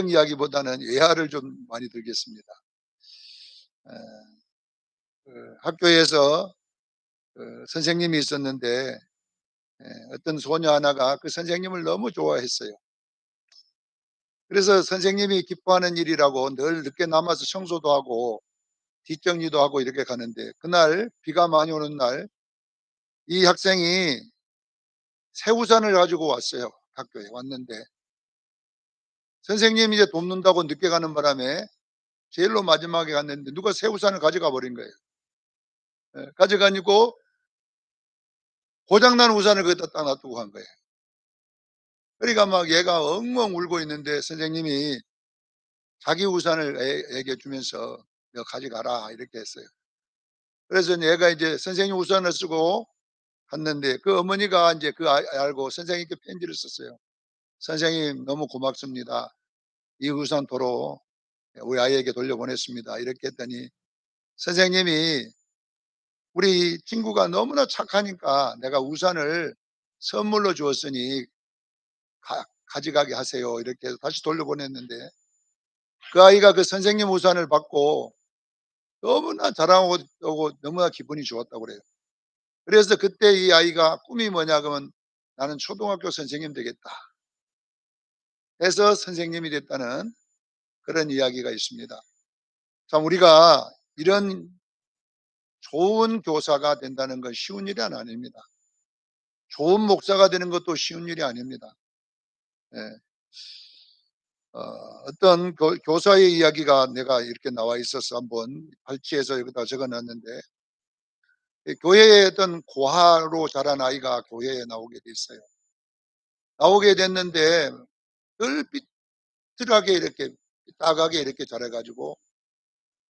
그런 이야기보다는 예화를 좀 많이 들겠습니다. 에, 학교에서 선생님이 있었는데 어떤 소녀 하나가 그 선생님을 너무 좋아했어요. 그래서 선생님이 기뻐하는 일이라고 늘 늦게 남아서 청소도 하고 뒷정리도 하고 이렇게 가는데, 그날 비가 많이 오는 날 이 학생이 새 우산을 가지고 왔어요. 학교에 왔는데 선생님이 이제 돕는다고 늦게 가는 바람에 제일로 마지막에 갔는데 누가 새 우산을 가져가 버린 거예요. 가져가지고 고장난 우산을 거기다 딱 놔두고 간 거예요. 그러니까 막 얘가 엉엉 울고 있는데 선생님이 자기 우산을 애에게 주면서 너 가져가라 이렇게 했어요. 그래서 얘가 이제 선생님 우산을 쓰고 갔는데 그 어머니가 이제 그 알고 선생님께 편지를 썼어요. 선생님 너무 고맙습니다. 이 우산 도로 우리 아이에게 돌려보냈습니다. 이렇게 했더니 선생님이 우리 친구가 너무나 착하니까 내가 우산을 선물로 주었으니 가져가게 하세요. 이렇게 해서 다시 돌려보냈는데 그 아이가 그 선생님 우산을 받고 너무나 자랑하고 너무나 기분이 좋았다고 그래요. 그래서 그때 이 아이가 꿈이 뭐냐 그러면 나는 초등학교 선생님 되겠다 해서 선생님이 됐다는 그런 이야기가 있습니다. 참 우리가 이런 좋은 교사가 된다는 건 쉬운 일이 아닙니다. 좋은 목사가 되는 것도 쉬운 일이 아닙니다. 예. 어떤 교사의 이야기가 내가 이렇게 나와 있어서 한번 발췌해서 여기다 적어놨는데, 교회에 어떤 고아로 자란 아이가 교회에 나오게 됐어요. 나오게 됐는데 늘 삐뚤하게 이렇게 따가게 이렇게 자라가지고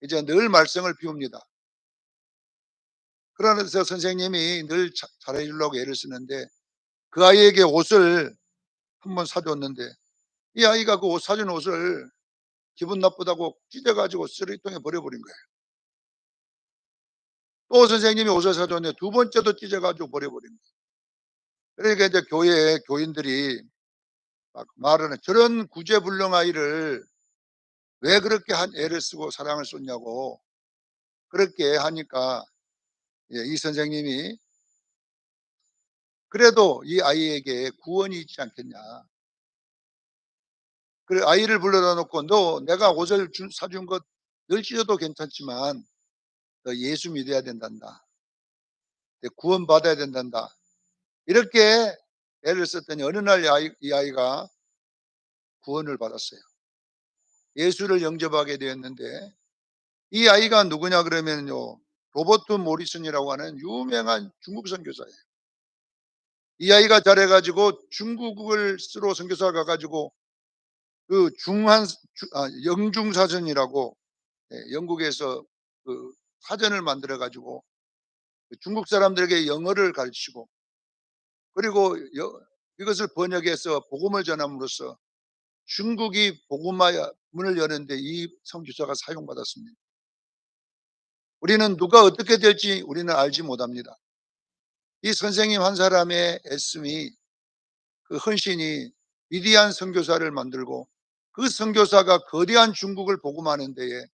이제 늘 말썽을 피웁니다. 그러면서 선생님이 늘 잘해주려고 애를 쓰는데 그 아이에게 옷을 한번 사줬는데 이 아이가 그 옷 사준 옷을 기분 나쁘다고 찢어가지고 쓰레기통에 버려버린 거예요. 또 선생님이 옷을 사줬는데 두 번째도 찢어가지고 버려버린 거예요. 그러니까 이제 교회에 교인들이 막 말하는, 저런 구제불능 아이를 왜 그렇게 애를 쓰고 사랑을 쏟냐고 그렇게 하니까 이 선생님이 그래도 이 아이에게 구원이 있지 않겠냐. 그래 아이를 불러다 놓고 너 내가 옷을 사준 것 늘 찢어도 괜찮지만 너 예수 믿어야 된단다. 구원 받아야 된단다. 이렇게 애를 썼더니 어느 날 이 아이가 구원을 받았어요. 예수를 영접하게 되었는데 이 아이가 누구냐 그러면요, 로버트 모리슨이라고 하는 유명한 중국 선교사예요. 이 아이가 잘해가지고 중국을 쓰러 선교사 가가지고 그 영중사전이라고 영국에서 그 사전을 만들어 가지고 중국 사람들에게 영어를 가르치고 그리고 이것을 번역해서 복음을 전함으로써 중국이 복음화 문을 여는데 이 선교사가 사용받았습니다. 우리는 누가 어떻게 될지 우리는 알지 못합니다. 이 선생님 한 사람의 애씀이, 그 헌신이 위대한 선교사를 만들고 그 선교사가 거대한 중국을 복음하는 데에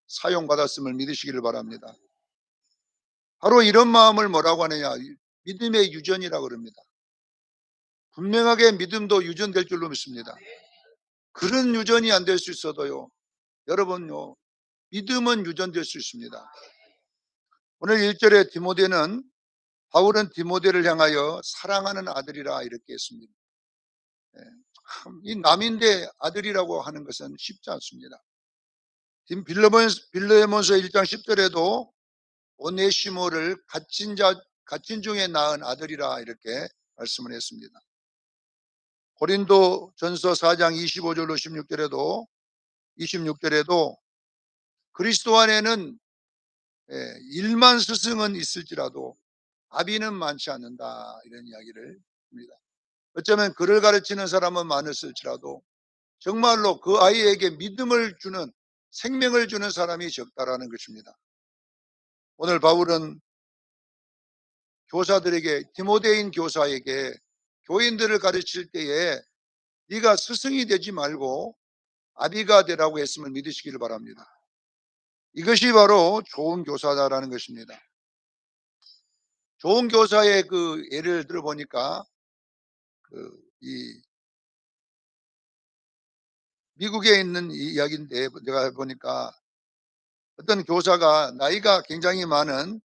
사용받았음을 믿으시기를 바랍니다. 바로 이런 마음을 뭐라고 하느냐, 믿음의 유전이라고 그럽니다. 분명하게 믿음도 유전될 줄로 믿습니다. 그런 유전이 안 될 수 있어도요, 여러분요, 믿음은 유전될 수 있습니다. 오늘 1절에 바울은 디모데를 향하여 사랑하는 아들이라 이렇게 했습니다. 이 남인데 아들이라고 하는 것은 쉽지 않습니다. 빌레몬서 1장 10절에도 오네시모를 갇힌 중에 낳은 아들이라 이렇게 말씀을 했습니다. 고린도 전서 4장 25절로 26절에도 그리스도 안에는 1만 스승은 있을지라도 아비는 많지 않는다 이런 이야기를 합니다. 어쩌면 그를 가르치는 사람은 많았을지라도 정말로 그 아이에게 믿음을 주는, 생명을 주는 사람이 적다라는 것입니다. 오늘 바울은 교사들에게, 디모데인 교사에게 교인들을 가르칠 때에 네가 스승이 되지 말고 아비가 되라고 했음을 믿으시기를 바랍니다. 이것이 바로 좋은 교사다라는 것입니다. 좋은 교사의 그 예를 들어 보니까 이 미국에 있는 이야기인데 내가 보니까 어떤 교사가 나이가 굉장히 많은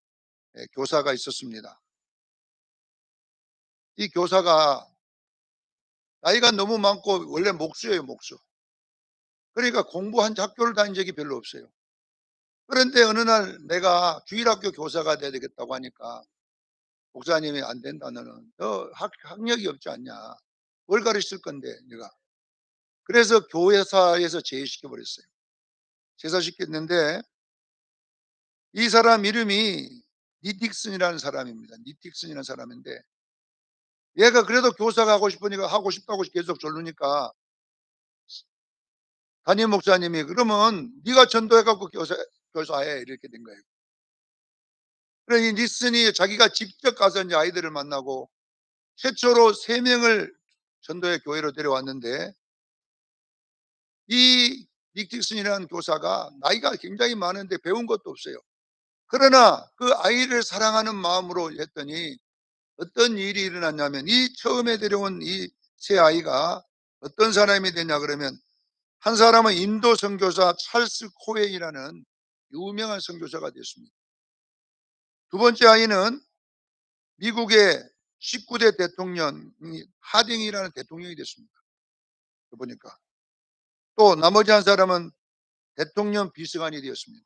교사가 있었습니다. 이 교사가 나이가 너무 많고 원래 목수예요, 목수. 그러니까 공부한 학교를 다닌 적이 별로 없어요. 그런데 어느 날 내가 주일학교 교사가 돼야 되겠다고 하니까 목사님이 "안 된다 너는. 너 학력이 없지 않냐. 뭘 가르칠 건데 네가." 그래서 교회사에서 제의시켜 버렸어요. 제사시켰는데 이 사람 이름이 니딕슨이라는 사람입니다. 니딕슨이라는 사람인데 얘가 그래도 교사가 하고 싶으니까 하고 싶다고 계속 졸르니까 담임 목사님이 "그러면 네가 전도해 갖고 교사해." 이렇게 된 거예요. 그러니 니슨이 자기가 직접 가서 인제 아이들을 만나고 최초로 3 명을 전도의 교회로 데려왔는데 이 닉딕슨이라는 교사가 나이가 굉장히 많은데 배운 것도 없어요. 그러나 그 아이를 사랑하는 마음으로 했더니 어떤 일이 일어났냐면 이 처음에 데려온 이 새 아이가 어떤 사람이 됐냐 그러면 한 사람은 인도 선교사 찰스 코웨이라는 유명한 선교사가 됐습니다. 두 번째 아이는 미국의 19대 대통령이 하딩이라는 대통령이 됐습니다. 보니까 또 나머지 한 사람은 대통령 비서관이 되었습니다.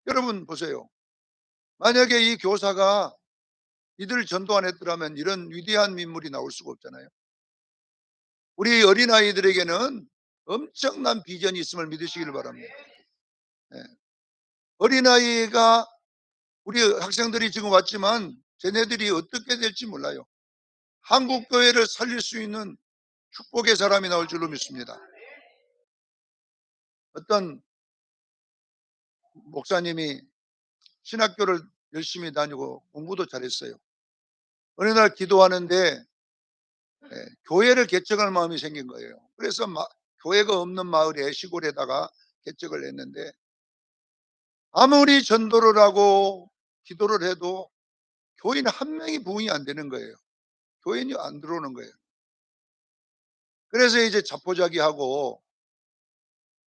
여러분 보세요. 만약에 이 교사가 이들을 전도 안 했더라면 이런 위대한 인물이 나올 수가 없잖아요. 우리 어린아이들에게는 엄청난 비전이 있음을 믿으시기를 바랍니다. 예. 어린아이가 우리 학생들이 지금 왔지만 쟤네들이 어떻게 될지 몰라요. 한국 교회를 살릴 수 있는 축복의 사람이 나올 줄로 믿습니다. 어떤 목사님이 신학교를 열심히 다니고 공부도 잘했어요. 어느 날 기도하는데 교회를 개척할 마음이 생긴 거예요. 그래서 교회가 없는 마을에 시골에다가 개척을 했는데 아무리 전도를 하고 기도를 해도 교인 한 명이 부흥이 안 되는 거예요. 교인이 안 들어오는 거예요. 그래서 이제 자포자기하고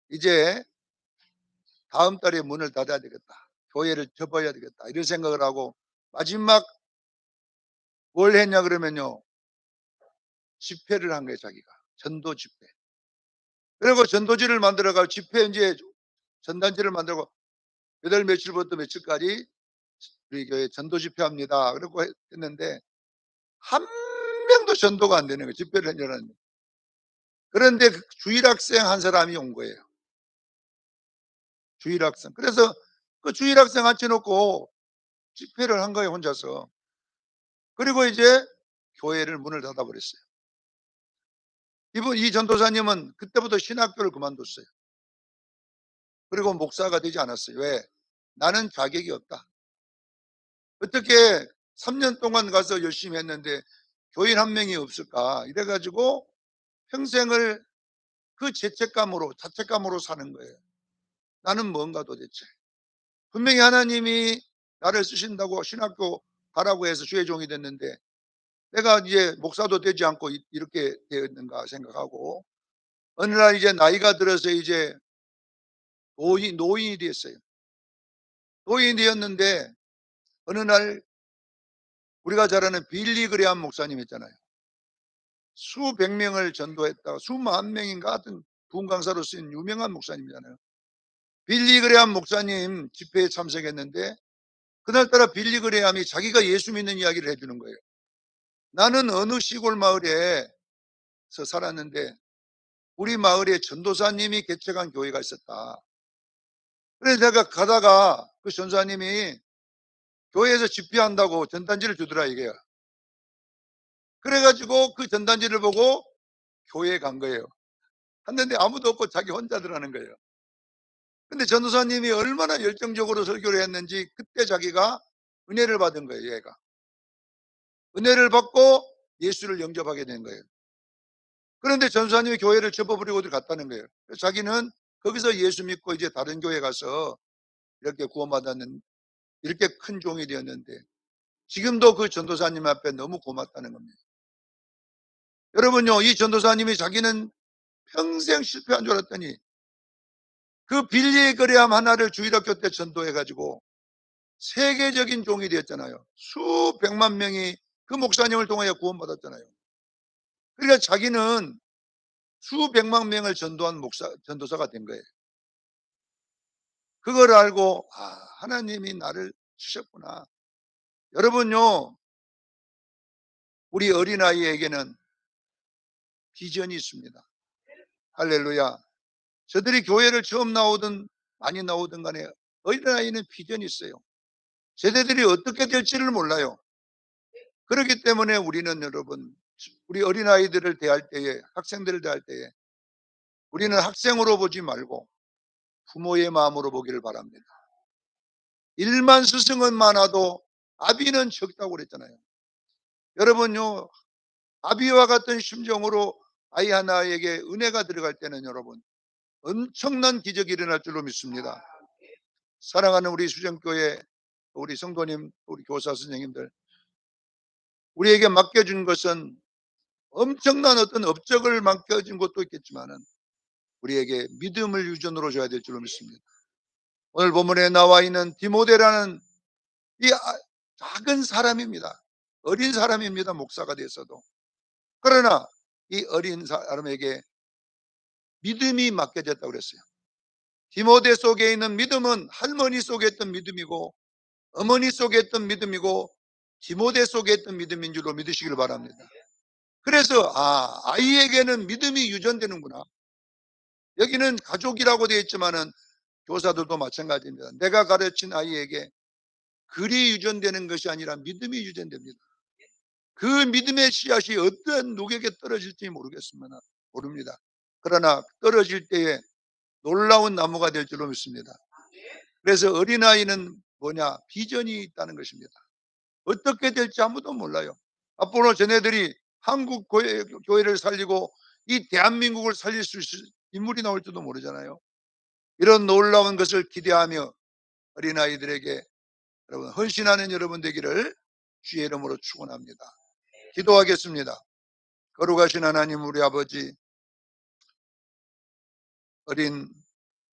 이제 다음 달에 문을 닫아야 되겠다. 교회를 접어야 되겠다. 이런 생각을 하고 마지막 뭘 했냐 그러면요. 집회를 한 거예요, 자기가. 전도 집회. 그리고 전도지를 만들어가 집회 이제 전단지를 만들고 몇 월 며칠부터 며칠까지 우리 교회 전도 집회합니다. 그러고 했는데 한 명도 전도가 안 되는 거예요. 집회를 하려는. 그런데 그 주일학생 한 사람이 온 거예요. 주일학생. 그래서 그 주일학생 앉혀놓고 집회를 한 거예요, 혼자서. 그리고 이제 교회를 문을 닫아버렸어요. 이 전도사님은 그때부터 신학교를 그만뒀어요. 그리고 목사가 되지 않았어요. 왜? 나는 자격이 없다. 어떻게 3년 동안 가서 열심히 했는데 교인 한 명이 없을까? 이래가지고 평생을 그 자책감으로 사는 거예요. 나는 뭔가 도대체. 분명히 하나님이 나를 쓰신다고 신학교 가라고 해서 주의 종이 됐는데 내가 이제 목사도 되지 않고 이렇게 되었는가 생각하고 어느 날 이제 나이가 들어서 이제 노인이 됐어요. 노인이 되었는데 어느 날 우리가 잘 아는 빌리 그레암 목사님 있잖아요. 수백 명을 전도했다가 수만 명인가 하여튼 부흥 강사로 쓰인 유명한 목사님이잖아요. 빌리 그레암 목사님 집회에 참석했는데 그날따라 빌리 그레암이 자기가 예수 믿는 이야기를 해주는 거예요. 나는 어느 시골 마을에서 살았는데 우리 마을에 전도사님이 개척한 교회가 있었다. 그래서 제가 가다가 그 전사님이 교회에서 집회한다고 전단지를 주더라 이게요. 그래가지고 그 전단지를 보고 교회에 간 거예요. 갔는데 아무도 없고 자기 혼자 들어가는 거예요. 근데 전도사님이 얼마나 열정적으로 설교를 했는지 그때 자기가 은혜를 받은 거예요, 얘가. 은혜를 받고 예수를 영접하게 된 거예요. 그런데 전도사님이 교회를 접어버리고 어디 갔다는 거예요. 그래서 자기는 거기서 예수 믿고 이제 다른 교회 가서 이렇게 구원받았는, 이렇게 큰 종이 되었는데 지금도 그 전도사님 앞에 너무 고맙다는 겁니다. 여러분요, 이 전도사님이 자기는 평생 실패한 줄 알았더니 그 빌리 그레함 하나를 주일학교 때 전도해가지고 세계적인 종이 되었잖아요. 수백만 명이 그 목사님을 통하여 구원받았잖아요. 그러니까 자기는 수백만 명을 전도한 전도사가 된 거예요. 그걸 알고, 아, 하나님이 나를 주셨구나. 여러분요, 우리 어린아이에게는 비전이 있습니다. 할렐루야. 저들이 교회를 처음 나오든 많이 나오든 간에 어린아이는 비전이 있어요. 세대들이 어떻게 될지를 몰라요. 그렇기 때문에 우리는 여러분, 우리 어린아이들을 대할 때에, 학생들을 대할 때에 우리는 학생으로 보지 말고 부모의 마음으로 보기를 바랍니다. 일만 스승은 많아도 아비는 적다고 그랬잖아요. 여러분요, 아비와 같은 심정으로 아이 하나에게 은혜가 들어갈 때는 여러분 엄청난 기적이 일어날 줄로 믿습니다. 사랑하는 우리 수정교회, 우리 성도님, 우리 교사 선생님들, 우리에게 맡겨준 것은 엄청난 어떤 업적을 맡겨준 것도 있겠지만은 우리에게 믿음을 유전으로 줘야 될 줄로 믿습니다. 오늘 본문에 나와 있는 디모데라는 이 작은 사람입니다. 어린 사람입니다. 목사가 됐어도. 그러나 이 어린 사람에게 믿음이 맡겨졌다고 그랬어요. 디모데 속에 있는 믿음은 할머니 속에 있던 믿음이고 어머니 속에 있던 믿음이고 디모데 속에 있던 믿음인 줄로 믿으시길 바랍니다. 그래서 아이에게는 믿음이 유전되는구나. 여기는 가족이라고 되어 있지만은 교사들도 마찬가지입니다. 내가 가르친 아이에게 글이 유전되는 것이 아니라 믿음이 유전됩니다. 그 믿음의 씨앗이 어떤 누구에게 떨어질지 모릅니다. 그러나 떨어질 때에 놀라운 나무가 될 줄로 믿습니다. 그래서 어린아이는 뭐냐? 비전이 있다는 것입니다. 어떻게 될지 아무도 몰라요. 앞으로 쟤네들이 한국 교회를 살리고 이 대한민국을 살릴 수 있을 인물이 나올지도 모르잖아요. 이런 놀라운 것을 기대하며 어린아이들에게 여러분 헌신하는 여러분 되기를 주의 이름으로 축원합니다. 기도하겠습니다. 거룩하신 하나님, 우리 아버지, 어린